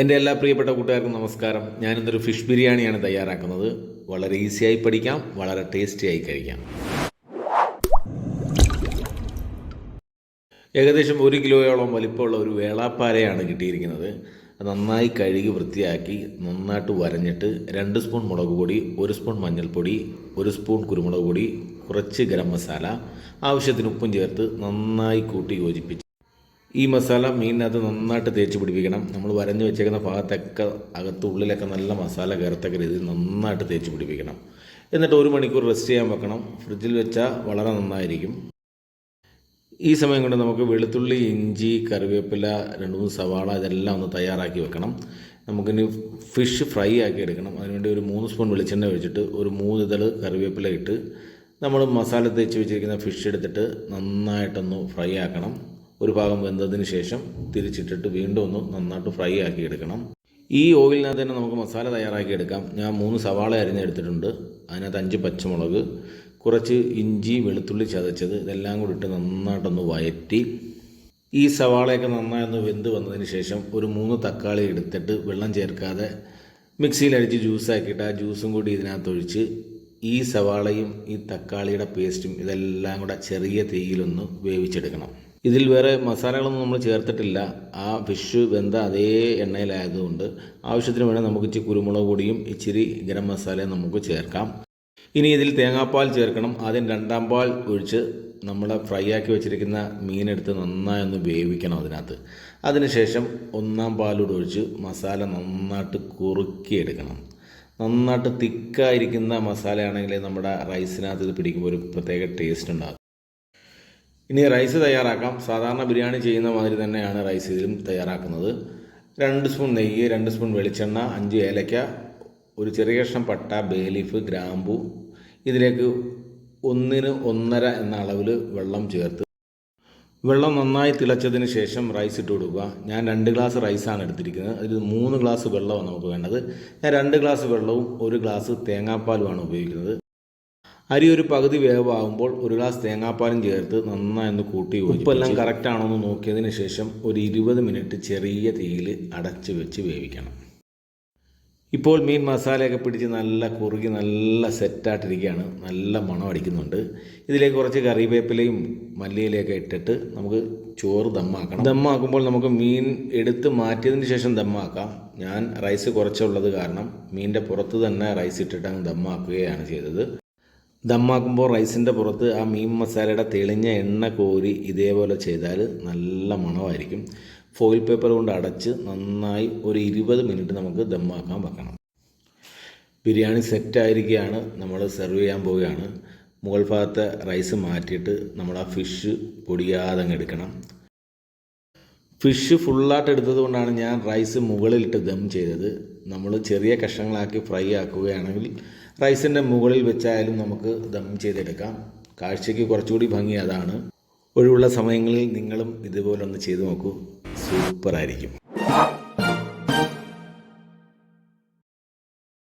എൻ്റെ എല്ലാ പ്രിയപ്പെട്ട കൂട്ടുകാർക്കും നമസ്കാരം. ഞാനിന്നൊരു ഫിഷ് ബിരിയാണിയാണ് തയ്യാറാക്കുന്നത്. വളരെ ഈസിയായി പഠിക്കാം, വളരെ ടേസ്റ്റിയായി കഴിക്കാം. ഏകദേശം 1 കിലോയോളം വലിപ്പമുള്ള ഒരു വേളാപ്പാരയാണ് കിട്ടിയിരിക്കുന്നത്. നന്നായി കഴുകി വൃത്തിയാക്കി നന്നായിട്ട് വരഞ്ഞിട്ട് 2 സ്പൂൺ മുളക് പൊടി, 1 സ്പൂൺ മഞ്ഞൾപ്പൊടി, 1 സ്പൂൺ കുരുമുളക് പൊടി, കുറച്ച് ഗരം മസാല, ആവശ്യത്തിന് ഉപ്പും ചേർത്ത് നന്നായി കൂട്ടി യോജിപ്പിച്ച് ഈ മസാല മീനിനകത്ത് നന്നായിട്ട് തേച്ച് പിടിപ്പിക്കണം. നമ്മൾ വരഞ്ഞു വെച്ചേക്കുന്ന ഭാഗത്തൊക്കെ ഉള്ളിലൊക്കെ നല്ല മസാല കയറത്തക്ക രീതിയിൽ നന്നായിട്ട് തേച്ച് പിടിപ്പിക്കണം. എന്നിട്ട് 1 മണിക്കൂർ റെസ്റ്റ് ചെയ്യാൻ വെക്കണം. ഫ്രിഡ്ജിൽ വെച്ചാൽ വളരെ നന്നായിരിക്കും. ഈ സമയം കൊണ്ട് നമുക്ക് വെളുത്തുള്ളി, ഇഞ്ചി, കറിവേപ്പില, 2-3 സവാള ഇതെല്ലാം ഒന്ന് തയ്യാറാക്കി വെക്കണം. നമുക്കിനി ഫിഷ് ഫ്രൈ ആക്കി എടുക്കണം. അതിനുവേണ്ടി ഒരു 3 സ്പൂൺ വെളിച്ചെണ്ണ ഒഴിച്ചിട്ട് ഒരു 3 ഇതൾ കറിവേപ്പില ഇട്ട് നമ്മൾ മസാല തേച്ച് വെച്ചിരിക്കുന്ന ഫിഷ് എടുത്തിട്ട് നന്നായിട്ടൊന്ന് ഫ്രൈ ആക്കണം. ഒരു ഭാഗം വെന്തതിന് ശേഷം തിരിച്ചിട്ടിട്ട് വീണ്ടും ഒന്ന് നന്നായിട്ട് ഫ്രൈ ആക്കി എടുക്കണം. ഈ ഓയിലിനകത്ത് തന്നെ നമുക്ക് മസാല തയ്യാറാക്കി എടുക്കാം. ഞാൻ 3 സവാള അരിഞ്ഞെടുത്തിട്ടുണ്ട്. അതിനകത്ത് 5 പച്ചമുളക്, കുറച്ച് ഇഞ്ചി, വെളുത്തുള്ളി ചതച്ചത് ഇതെല്ലാം കൂടി ഇട്ട് നന്നായിട്ടൊന്ന് വഴറ്റി ഈ സവാളയൊക്കെ നന്നായൊന്ന് വെന്ത് വന്നതിന് ശേഷം ഒരു 3 തക്കാളി എടുത്തിട്ട് വെള്ളം ചേർക്കാതെ മിക്സിയിൽ അടിച്ച് ജ്യൂസാക്കിയിട്ട് ആ ജ്യൂസും കൂടി ഇതിനകത്തൊഴിച്ച് ഈ സവാളയും ഈ തക്കാളിയുടെ പേസ്റ്റും ഇതെല്ലാം കൂടെ ചെറിയ തീയിലൊന്ന് വേവിച്ചെടുക്കണം. ഇതിൽ വേറെ മസാലകളൊന്നും നമ്മൾ ചേർത്തിട്ടില്ല. ആ ഫിഷ് വെന്ത അതേ എണ്ണയിലായതുകൊണ്ട് ആവശ്യത്തിന് വേണേൽ നമുക്ക് ഇച്ചിരി കുരുമുളക് പൊടിയും ഇച്ചിരി ഗരം മസാലയും നമുക്ക് ചേർക്കാം. ഇനി ഇതിൽ തേങ്ങാപ്പാൽ ചേർക്കണം. ആദ്യം 2-ാം പാൽ ഒഴിച്ച് നമ്മൾ ഫ്രൈ ആക്കി വെച്ചിരിക്കുന്ന മീനെടുത്ത് നന്നായി ഒന്ന് വേവിക്കണം അതിനകത്ത്. അതിനുശേഷം 1-ാം പാലൂടെ ഒഴിച്ച് മസാല നന്നായിട്ട് കുറുക്കിയെടുക്കണം. നന്നായിട്ട് തിക്കായിരിക്കുന്ന മസാലയാണെങ്കിൽ നമ്മുടെ റൈസിനകത്ത് ഇത് പിടിക്കുമ്പോൾ ഒരു പ്രത്യേക ടേസ്റ്റ് ഉണ്ടാകും. ഇനി റൈസ് തയ്യാറാക്കാം. സാധാരണ ബിരിയാണി ചെയ്യുന്ന മാതിരി തന്നെയാണ് റൈസ് ഇതിലും തയ്യാറാക്കുന്നത്. 2 സ്പൂൺ നെയ്യ്, 2 സ്പൂൺ വെളിച്ചെണ്ണ, 5 ഏലക്ക, ഒരു ചെറിയ കഷ്ണം പട്ട, ബേ ലീഫ്, ഗ്രാമ്പു, ഇതിലേക്ക് 1-ന് 1.5 എന്ന അളവിൽ വെള്ളം ചേർത്ത് വെള്ളം നന്നായി തിളച്ചതിന് ശേഷം റൈസ് ഇട്ട് കൊടുക്കുക. ഞാൻ 2 ഗ്ലാസ് റൈസാണ് എടുത്തിരിക്കുന്നത്. അതിൽ 3 ഗ്ലാസ് വെള്ളമാണ് നമുക്ക് വേണ്ടത്. ഞാൻ 2 ഗ്ലാസ് വെള്ളവും 1 ഗ്ലാസ് തേങ്ങാപ്പാലുമാണ് ഉപയോഗിക്കുന്നത്. അരി ഒരു പകുതി വേവാകുമ്പോൾ 1 ഗ്ലാസ് തേങ്ങാപ്പാലും ചേർത്ത് നന്നായി ഒന്ന് കൂട്ടി ഉപ്പെല്ലാം കറക്റ്റ് ആണോ എന്ന് നോക്കിയതിന് ശേഷം ഒരു 20 മിനിറ്റ് ചെറിയ തീയിൽ അടച്ച് വെച്ച് വേവിക്കണം. ഇപ്പോൾ മീൻ മസാലയൊക്കെ പിടിച്ച് നല്ല കുറുകി നല്ല സെറ്റായിട്ടിരിക്കുകയാണ്. നല്ല മണം അടിക്കുന്നുണ്ട്. ഇതിലേക്ക് കുറച്ച് കറിവേപ്പിലയും മല്ലിയിലയൊക്കെ ഇട്ടിട്ട് നമുക്ക് ചോറ് ദമ്മാക്കണം. ദമ്മാക്കുമ്പോൾ നമുക്ക് മീൻ എടുത്ത് മാറ്റിയതിന് ശേഷം ദമ്മാക്കാം. ഞാൻ റൈസ് കുറച്ചുള്ളത് കാരണം മീനിൻ്റെ പുറത്ത് തന്നെ റൈസ് ഇട്ടിട്ട് അങ്ങ് ദമ്മാക്കുകയാണ് ചെയ്തത്. ദമ്മാക്കുമ്പോൾ റൈസിൻ്റെ പുറത്ത് ആ മീൻ മസാലയുടെ തെളിഞ്ഞ എണ്ണ കോരി ഇതേപോലെ ചെയ്താൽ നല്ല മണമായിരിക്കും. ഫോയിൽ പേപ്പർ കൊണ്ട് അടച്ച് നന്നായി ഒരു 20 മിനിറ്റ് നമുക്ക് ദമ്മാക്കാൻ വെക്കണം. ബിരിയാണി സെറ്റായിരിക്കുകയാണ്. നമ്മൾ സെർവ് ചെയ്യാൻ പോവുകയാണ്. മുകൾ ഭാഗത്തെ റൈസ് മാറ്റിയിട്ട് നമ്മൾ ആ ഫിഷ് പൊടിയാതെ അങ്ങ് എടുക്കണം. ഫിഷ് ഫുള്ളായിട്ട് എടുത്തത് കൊണ്ടാണ് ഞാൻ റൈസ് മുകളിലിട്ട് ദം ചെയ്തത്. നമ്മൾ ചെറിയ കഷ്ണങ്ങളാക്കി ഫ്രൈ ആക്കുകയാണെങ്കിൽ റൈസിൻ്റെ മുകളിൽ വെച്ചായാലും നമുക്ക് ദം ചെയ്തെടുക്കാം. കാഴ്ചയ്ക്ക് കുറച്ചുകൂടി ഭംഗി അതാണ്. ഒഴിവുള്ള സമയങ്ങളിൽ നിങ്ങളും ഇതുപോലൊന്ന് ചെയ്തു നോക്കൂ. സൂപ്പറായിരിക്കും.